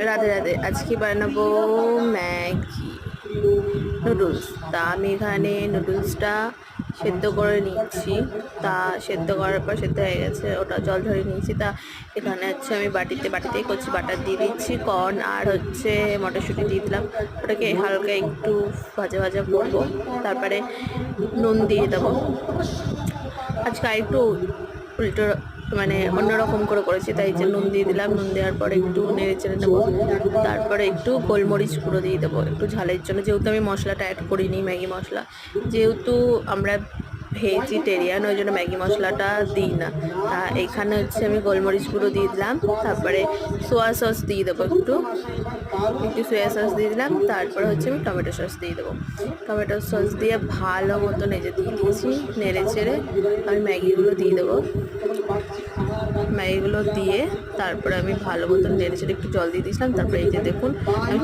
রাধে রাধে। আজকে বানাবো Maggi noodles. তা আমি এখানে নুডলসটা সেদ্ধ করে নিচ্ছি। তা সেদ্ধ করার পর সেদ্ধ হয়ে গেছে, ওটা জল ঝরিয়ে নিয়েছি। তা এখানে হচ্ছে আমি বাটিতেই করছি, বাটার দিয়ে দিচ্ছি, কর্ন আর হচ্ছে মটরশুঁটি দিয়ে দিলাম। ওটাকে হালকা একটু ভাজা ভাজা করবো, তারপরে নুন দিয়ে দেবো। আজকে একটু উল্টো মানে অন্যরকম করে করেছি, তাই যে নুন দিয়ে দিলাম। নুন দেওয়ার পরে একটু নেড়ে চেড়ে নেবো, তারপরে একটু গোলমরিচ গুঁড়ো দিয়ে দেবো একটু ঝালের জন্য, যেহেতু আমি মশলাটা অ্যাড করিনি ম্যাগি মশলা। যেহেতু আমরা ভেজিটেরিয়ান, ওই জন্য ম্যাগি মশলাটা দিই না। এখানে হচ্ছে আমি গোলমরিচ গুঁড়ো দিয়ে দিলাম, তারপরে সোয়া সস দিয়ে দেবো একটু সোয়া সস দিয়ে দিলাম। তারপরে হচ্ছে আমি টমেটো সস দিয়ে দেবো। টমেটো সস দিয়ে ভালো মতো নেড়ে দিয়েছি। নেড়ে চেড়ে আমি ম্যাগিগুলো দিয়ে দেবো। ম্যাগিগুলো দিয়ে তারপরে আমি ভালো মতো নেড়ে চেড়ে একটু জল দিয়ে দিয়েছিলাম। তারপরে এই যে দেখুন আমি